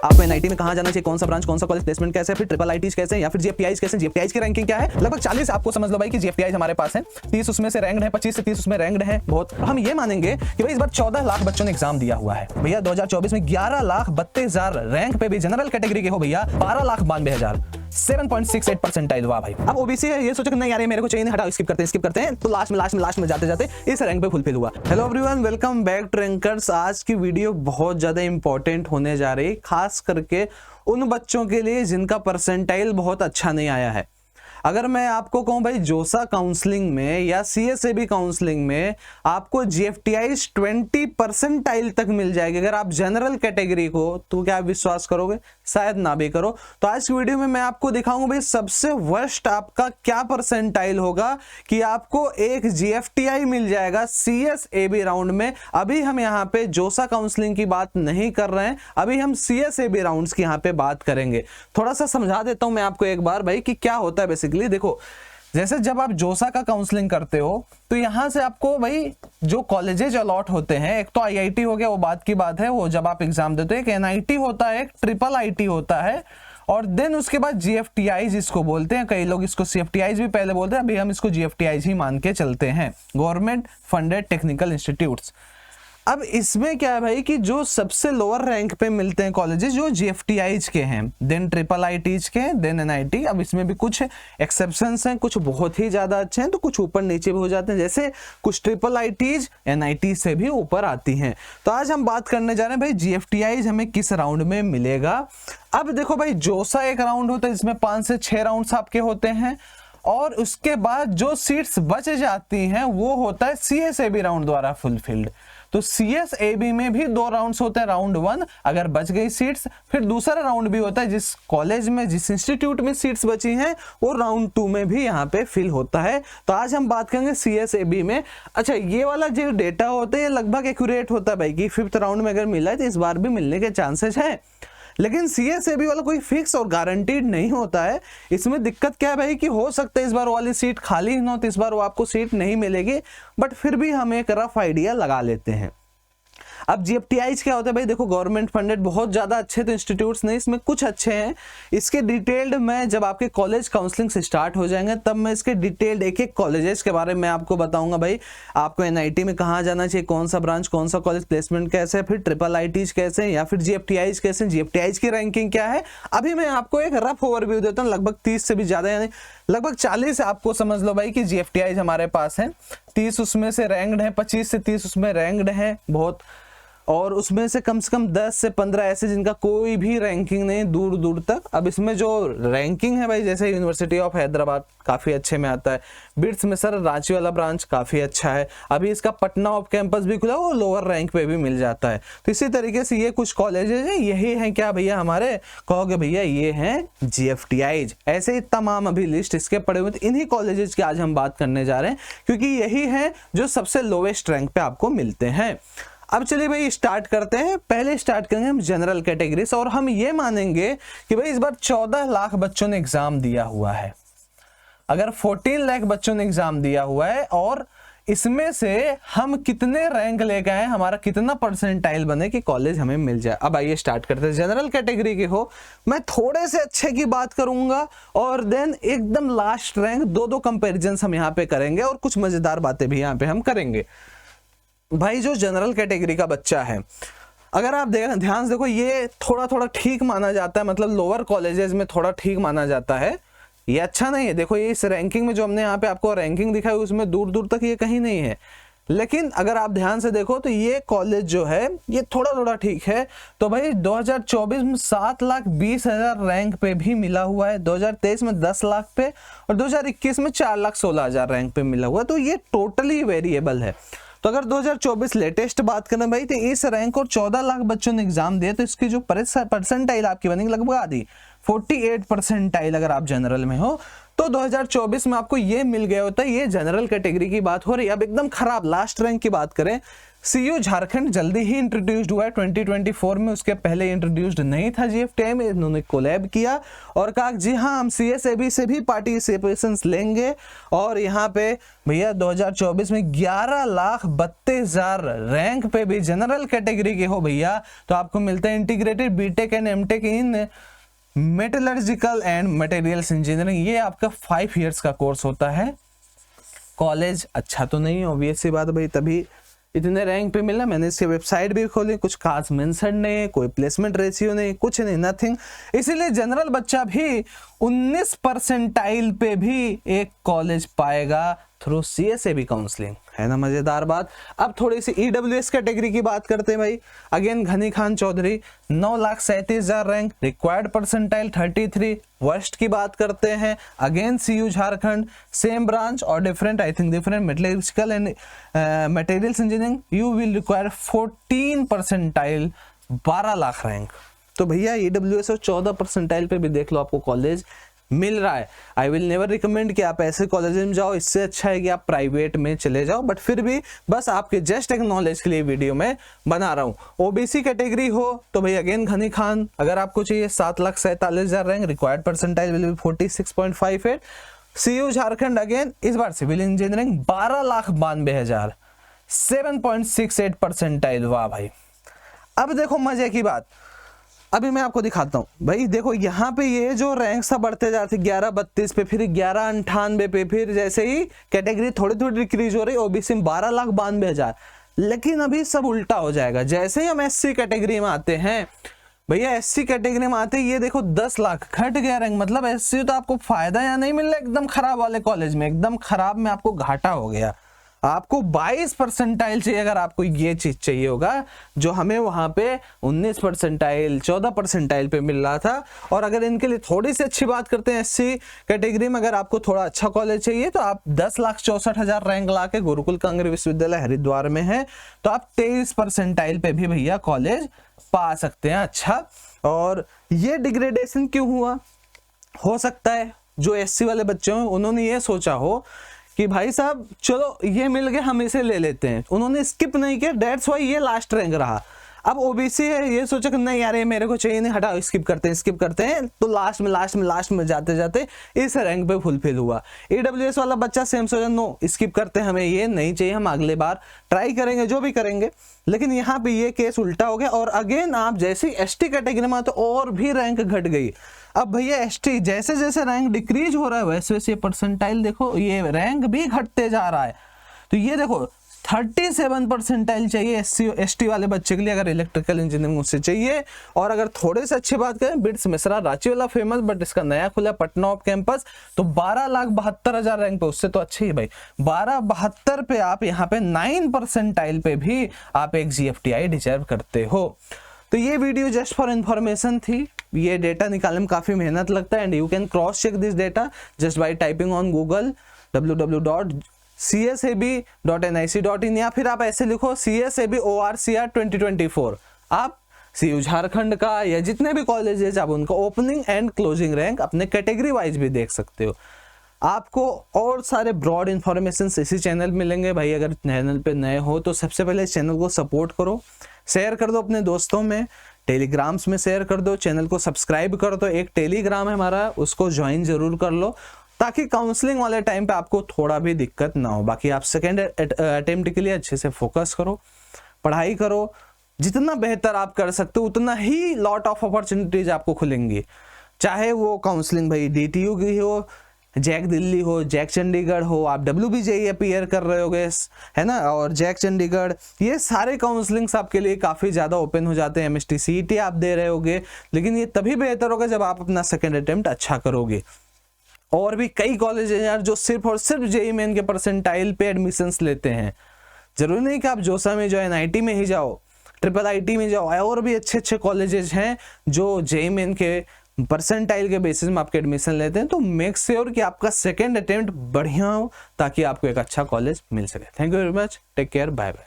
आपको एनआईटी में कहाँ जाना चाहिए, कौन सा ब्रांच, कौन सा कॉलेज, प्लेसमेंट कैसे है, फिर ट्रिपल आईटीज कैसे हैं या फिर जीएफटीआईज कैसे हैं, जीएफटीआईज की रैंकिंग क्या है। लगभग 40 आपको समझ लो भाई कि जीएफटीआईज हमारे पास है, 30 उसमें से रैंक्ड है, 25 से 30 उसमें रैंक्ड है बहुत। तो हम ये मानेंगे कि भाई इस बार 14 लाख बच्चों ने एग्जाम दिया हुआ है भैया। 2024 में 11,32,000 रैंक पे भी जनरल कैटेगरी के हो भैया 12,92,000, 7.68 परसेंटाइल। वाह भाई। अब ओबीसी है, ये सोचो कि नहीं यार ये मेरे को चाहिए नहीं, हटाओ, स्किप करते हैं तो लास्ट में जाते जाते इस रैंक पे फुलफिल हुआ। Hello everyone, welcome back to Rankers. आज की वीडियो बहुत ज्यादा इंपॉर्टेंट होने जा रही, खास करके उन बच्चों के लिए जिनका परसेंटाइल बहुत अच्छा नहीं आया है। अगर मैं आपको कहूं भाई जोसा काउंसलिंग में या सीएसएबी काउंसलिंग में आपको जीएफटीआईज 20 परसेंटाइल तक मिल जाएगी अगर आप जनरल कैटेगरी को, तो क्या आप विश्वास करोगे? शायद ना भी करो। तो आज की वीडियो में मैं आपको दिखाऊंगा भाई सबसे वर्स्ट आपका क्या परसेंटाइल होगा कि आपको एक जीएफटीआई मिल जाएगा सीएसएबी राउंड में। अभी हम यहाँ पे जोसा काउंसलिंग की बात नहीं कर रहे हैं, अभी हम सीएसएबी राउंड्स की यहाँ पे बात करेंगे। थोड़ा सा समझा देता हूं मैं आपको एक बार भाई कि क्या होता है बेसिकली। देखो, जैसे जब आप जोसा का काउंसलिंग करते हो तो यहां से आपको भाई जो कॉलेजेज अलॉट होते हैं, एक तो आईआईटी हो गया, वो बात की बात है, वो जब आप एग्जाम देते हो, एक एनआईटी होता है, एक ट्रिपल आईटी होता है, और देन उसके बाद जीएफटीआईज इसको बोलते हैं। कई लोग इसको सीएफटीआईज भी पहले बोलते हैं, अभी हम इसको जीएफटीआईज ही मान के चलते हैं, गवर्नमेंट फंडेड टेक्निकल इंस्टीट्यूट्स। अब इसमें क्या है भाई कि जो सबसे लोअर रैंक पे मिलते हैं कॉलेजेस जो जीएफटीआईज के हैं, देन ट्रिपल आईटीज के, देन एनआईटी। अब इसमें भी कुछ एक्सेप्शंस हैं, कुछ बहुत ही ज्यादा अच्छे हैं तो कुछ ऊपर नीचे भी हो जाते हैं, जैसे कुछ ट्रिपल आईटीज एनआईटी से भी ऊपर आती हैं। तो आज हम बात करने जा रहे हैं भाई जीएफटीआईज हमें किस राउंड में मिलेगा। अब देखो भाई, जोसा एक राउंड होता है जिसमें 5 से 6 राउंड्स आपके होते हैं, और उसके बाद जो सीट्स बच जाती हैं वो होता है सीएसएबी राउंड द्वारा फुलफिल्ड। तो सीएसएबी में भी 2 राउंड्स होते हैं, राउंड 1 अगर बच गई सीट्स, फिर दूसरा राउंड भी होता है जिस कॉलेज में, जिस इंस्टीट्यूट में सीट्स बची हैं वो राउंड 2 में भी यहाँ पे फिल होता है। तो आज हम बात करेंगे सीएसएबी में। अच्छा, ये वाला जो डेटा होता है ये लगभग एक्यूरेट होता है भाई कि 5th राउंड में अगर मिला है तो इस बार भी मिलने के चांसेस हैं, लेकिन सीएसएबी वाला कोई फिक्स और गारंटीड नहीं होता है। इसमें दिक्कत क्या है भाई कि हो सकता है इस बार वाली सीट खाली न हो तो इस बार वो आपको सीट नहीं मिलेगी, बट फिर भी हम एक रफ आइडिया लगा लेते हैं। अब जीएफटीआईज क्या होता है भाई, देखो गवर्नमेंट फंडेड बहुत ज्यादा अच्छे तो इंस्टीट्यूट्स नहीं, इसमें कुछ अच्छे हैं। इसके डिटेल्ड मैं जब आपके कॉलेज काउंसलिंग से स्टार्ट हो जाएंगे तब मैं इसके डिटेल्ड एक एक कॉलेजेस के बारे में आपको बताऊंगा भाई। आपको एनआईटी में कहाँ जाना चाहिए, कौन सा ब्रांच, कौन सा कॉलेज, प्लेसमेंट कैसे है, फिर ट्रिपल आईटीज कैसे हैं या फिर जीएफटीआईज कैसे हैं, जीएफटीआईज की रैंकिंग क्या है। अभी मैं आपको एक रफ ओवरव्यू देता हूँ, लगभग 30 से भी ज्यादा, यानी लगभग 40 आपको समझ लो भाई कि जीएफटीआईज हमारे पास है। 30 उसमें से रैंक्ड है, 25 से 30 उसमें रैंक्ड है बहुत, और उसमें से कम 10 से 15 ऐसे जिनका कोई भी रैंकिंग नहीं दूर दूर तक। अब इसमें जो रैंकिंग है भाई, जैसे यूनिवर्सिटी ऑफ हैदराबाद काफ़ी अच्छे में आता है, बिट्स में सर रांची वाला ब्रांच काफ़ी अच्छा है, अभी इसका पटना ऑफ कैंपस भी खुला, वो लोअर रैंक पे भी मिल जाता है। तो इसी तरीके से ये कुछ कॉलेजेस हैं, यही हैं क्या भैया हमारे, कहोगे भैया ये हैं जीएफटीआईज। ऐसे ही तमाम अभी लिस्ट इसके पड़े हुए, तो इन्हीं कॉलेजेस की आज हम बात करने जा रहे हैं क्योंकि यही है जो सबसे लोवेस्ट रैंक पे आपको मिलते हैं। अब चलिए भाई स्टार्ट करते हैं। पहले स्टार्ट करेंगे हम जनरल कैटेगरी से, और हम ये मानेंगे कि भाई इस बार 14 लाख बच्चों ने एग्जाम दिया हुआ है। अगर 14 लाख बच्चों ने एग्जाम दिया हुआ है और इसमें से हम कितने रैंक लेके आए, हमारा कितना परसेंटाइल बने कि कॉलेज हमें मिल जाए। अब आइए स्टार्ट करते हैं। जनरल कैटेगरी के हो, मैं थोड़े से अच्छे की बात करूंगा और देन एकदम लास्ट रैंक, दो कंपेरिजन हम यहाँ पे करेंगे और कुछ मजेदार बातें भी यहाँ पे हम करेंगे। भाई जो जनरल कैटेगरी का बच्चा है, अगर आप ध्यान से देखो, ये थोड़ा ठीक माना जाता है, मतलब लोअर कॉलेजेस में थोड़ा ठीक माना जाता है, ये अच्छा नहीं है। देखो ये इस रैंकिंग में जो हमने यहाँ पे आपको रैंकिंग दिखाई उसमें दूर दूर तक ये कहीं नहीं है, लेकिन अगर आप ध्यान से देखो तो ये कॉलेज जो है ये थोड़ा ठीक है। तो भाई 2024 में 7,20,000 रैंक पे भी मिला हुआ है, 2023 में 10 लाख पे, और 2021 में 4,16,000 रैंक पे मिला हुआ है। तो ये टोटली वेरिएबल है। तो अगर 2024 लेटेस्ट बात करें भाई, तो इस रैंक और 14 लाख बच्चों ने एग्जाम दिया, तो इसकी जो परसेंटाइल आपकी बनेगी लगभग आधी, 48 परसेंटाइल अगर आप जनरल में हो तो 2024 में आपको ये मिल गया होता है। ये जनरल कैटेगरी की बात हो रही है। अब एकदम खराब लास्ट रैंक की बात करें, सीयू झारखंड जल्दी ही इंट्रोड्यूस्ड हुआ है 2024 में, उसके पहले इंट्रोड्यूस्ड नहीं था जीएफटीआई में। इन्होंने कोलैब किया और कहा जी हाँ हम सीएसएबी से भी पार्टिसिपेशंस लेंगे। और यहाँ पे भैया 2024 में 11,32,000 रैंक पे भी जनरल कैटेगरी के हो भैया तो आपको मिलता है integrated BTech and MTech in metallurgical and materials engineering. ये आपका 5 इयर्स का कोर्स होता है। कॉलेज अच्छा तो नहीं, ऑब्वियस सी बात भाई, तभी इतने रैंक पे मिलना। मैंने इसकी वेबसाइट भी खोली, कुछ खास मेंशन नहीं, कोई प्लेसमेंट रेशियो नहीं, कुछ नहीं, नथिंग। इसीलिए जनरल बच्चा भी 19 परसेंटाइल पे भी एक कॉलेज पाएगा थ्रू सीएसएबी काउंसलिंग। है ना मजेदार बात। अब थोड़ी सी ईडब्ल्यूएस कैटेगरी की बात करते हैं भाई। Again Ghani Khan Choudhury 9,37,000 rank, required percentile 33। Worst की बात करते हैं, again CU Jharkhand, same branch और different, I think different metallurgical and materials engineering, you will require 14 percentile, 12 lakh rank. तो भैया ईडब्ल्यूएस और 14 परसेंटाइल पे भी देख लो आपको कॉलेज मिल रहा है। आई विल नेवर रिकमेंड कि आप ऐसे कॉलेज में जाओ, इससे अच्छा है कि आप प्राइवेट में चले जाओ। बट फिर भी बस आपके जस्ट एक नॉलेज के लिए वीडियो में बना रहा हूँ। ओबीसी कैटेगरी हो तो भाई अगेन घनी खान, अगर आपको चाहिए 7,47,000 rank, required percentile will be 46.58। CU Jharkhand again इस बार सिविल इंजीनियरिंग 12,92,000, 7.68 परसेंटाइल। वाह भाई। अब देखो मजे की बात, अभी मैं आपको दिखाता हूं भाई। देखो यहाँ पे ये जो रैंक सा बढ़ते जाते 11,32 पे, फिर 11,98 पे, फिर जैसे ही कैटेगरी थोड़ी थोड़ी डिक्रीज हो रही, ओबीसी में 12,92,000। लेकिन अभी सब उल्टा हो जाएगा जैसे ही हम एससी कैटेगरी में आते हैं। भैया एससी कैटेगरी में आते ये देखो 10 लाख घट गया रैंक। मतलब एससी तो आपको फायदा या नहीं मिल रहा, एकदम खराब वाले कॉलेज में, एकदम खराब में आपको घाटा हो गया। आपको 22 परसेंटाइल चाहिए अगर आपको ये चीज चाहिए होगा जो हमें वहां पे 19 परसेंटाइल 14 परसेंटाइल पे मिल रहा था। और अगर इनके लिए थोड़ी सी अच्छी बात करते हैं, एससी कैटेगरी में अगर आपको थोड़ा अच्छा कॉलेज चाहिए तो आप 10,64,000 रैंक ला के गुरुकुल कांग्रेस विश्वविद्यालय हरिद्वार में है तो आप 23 परसेंटाइल पे भी भैया कॉलेज पा सकते हैं। अच्छा, और ये डिग्रेडेशन क्यों हुआ? हो सकता है जो एससी वाले बच्चे हो उन्होंने ये सोचा हो कि भाई साहब चलो ये मिल गए हम इसे ले लेते हैं, उन्होंने स्किप नहीं किया, दैट्स व्हाई ये लास्ट रैंक रहा। अब ओबीसी है, ये सोचा कि नहीं यार ये मेरे को चाहिए नहीं, हटाओ स्किप करते हैं तो लास्ट में जाते जाते इस रैंक पे फुलफिल हुआ। ईडब्ल्यूएस वाला बच्चा सेम सोचा नो स्किप करते हैं, हमें ये नहीं चाहिए, हम अगले बार ट्राई करेंगे जो भी करेंगे। लेकिन यहाँ पे ये केस उल्टा हो गया और अगेन आप जैसे एसटी कैटेगरी में तो और भी रैंक घट गई। अब भैया एसटी जैसे जैसे रैंक डिक्रीज हो रहा है वैसे वैसे परसेंटाइल देखो ये रैंक भी घटते जा रहा है। तो ये देखो 37 परसेंटाइल चाहिए एससी एसटी वाले बच्चे के लिए अगर इलेक्ट्रिकल इंजीनियरिंग उससे चाहिए। और अगर थोड़े से अच्छी बात करें, बिट्स मिश्रा रांची वाला फेमस बट इसका नया खुला पटना ऑफ कैंपस तो 12,72,000 रैंक पे, उससे तो अच्छी है भाई। 12,72 पे आप यहाँ पे 9 परसेंटाइल पे भी आप एक जीएफटीआई डिजर्व करते हो। तो ये वीडियो जस्ट फॉर इंफॉर्मेशन थी। ये डेटा निकालने में काफी मेहनत लगता है and you can cross check this data just by typing on Google www.csab.nic.in या फिर आप ऐसे लिखो CSAB ORCR 2024। आप सीयू झारखंड का या जितने भी कॉलेजेस आप उनका ओपनिंग एंड क्लोजिंग रैंक अपने कैटेगरी वाइज भी देख सकते हो। आपको और सारे ब्रॉड इंफॉर्मेशन इसी चैनल मिलेंगे भाई। अगर चैनल पे नए हो तो सबसे पहले इस चैनल को सपोर्ट करो, शेयर कर दो अपने दोस्तों में, टेलीग्राम्स में शेयर कर दो, चैनल को सब्सक्राइब कर दो। एक टेलीग्राम है हमारा, उसको ज्वाइन जरूर कर लो ताकि काउंसलिंग वाले टाइम पे आपको थोड़ा भी दिक्कत ना हो। बाकी आप सेकेंड अटेम्प्ट के लिए अच्छे से फोकस करो, पढ़ाई करो, जितना बेहतर आप कर सकते हो उतना ही लॉट ऑफ अपॉर्चुनिटीज आपको खुलेंगी। चाहे वो काउंसलिंग भाई DTU की हो, जैक दिल्ली हो, जैक चंडीगढ़ हो, आप WBJE अपीयर कर रहे होगे है ना, और जैक चंडीगढ़, ये सारे काउंसलिंग्स आपके लिए काफ़ी ज़्यादा ओपन हो जाते हैं। MST CET आप दे रहे होगे, लेकिन ये तभी बेहतर होगा जब आप अपना सेकेंड अटेम्प्ट अच्छा करोगे। और भी कई कॉलेज हैं यार जो सिर्फ और सिर्फ JEE मेन के परसेंटाइल पे एडमिशन्स लेते हैं। जरूरी नहीं कि आप जोसा में जाओ, NIT में ही जाओ, IIIT में जाओ, और भी अच्छे अच्छे कॉलेजेस हैं जो JEE मेन के परसेंटाइल के बेसिस में आपके एडमिशन लेते हैं। तो मेक श्योर कि आपका सेकेंड अटेम्प्ट बढ़िया हो ताकि आपको एक अच्छा कॉलेज मिल सके। Thank you very much, take care, bye bye.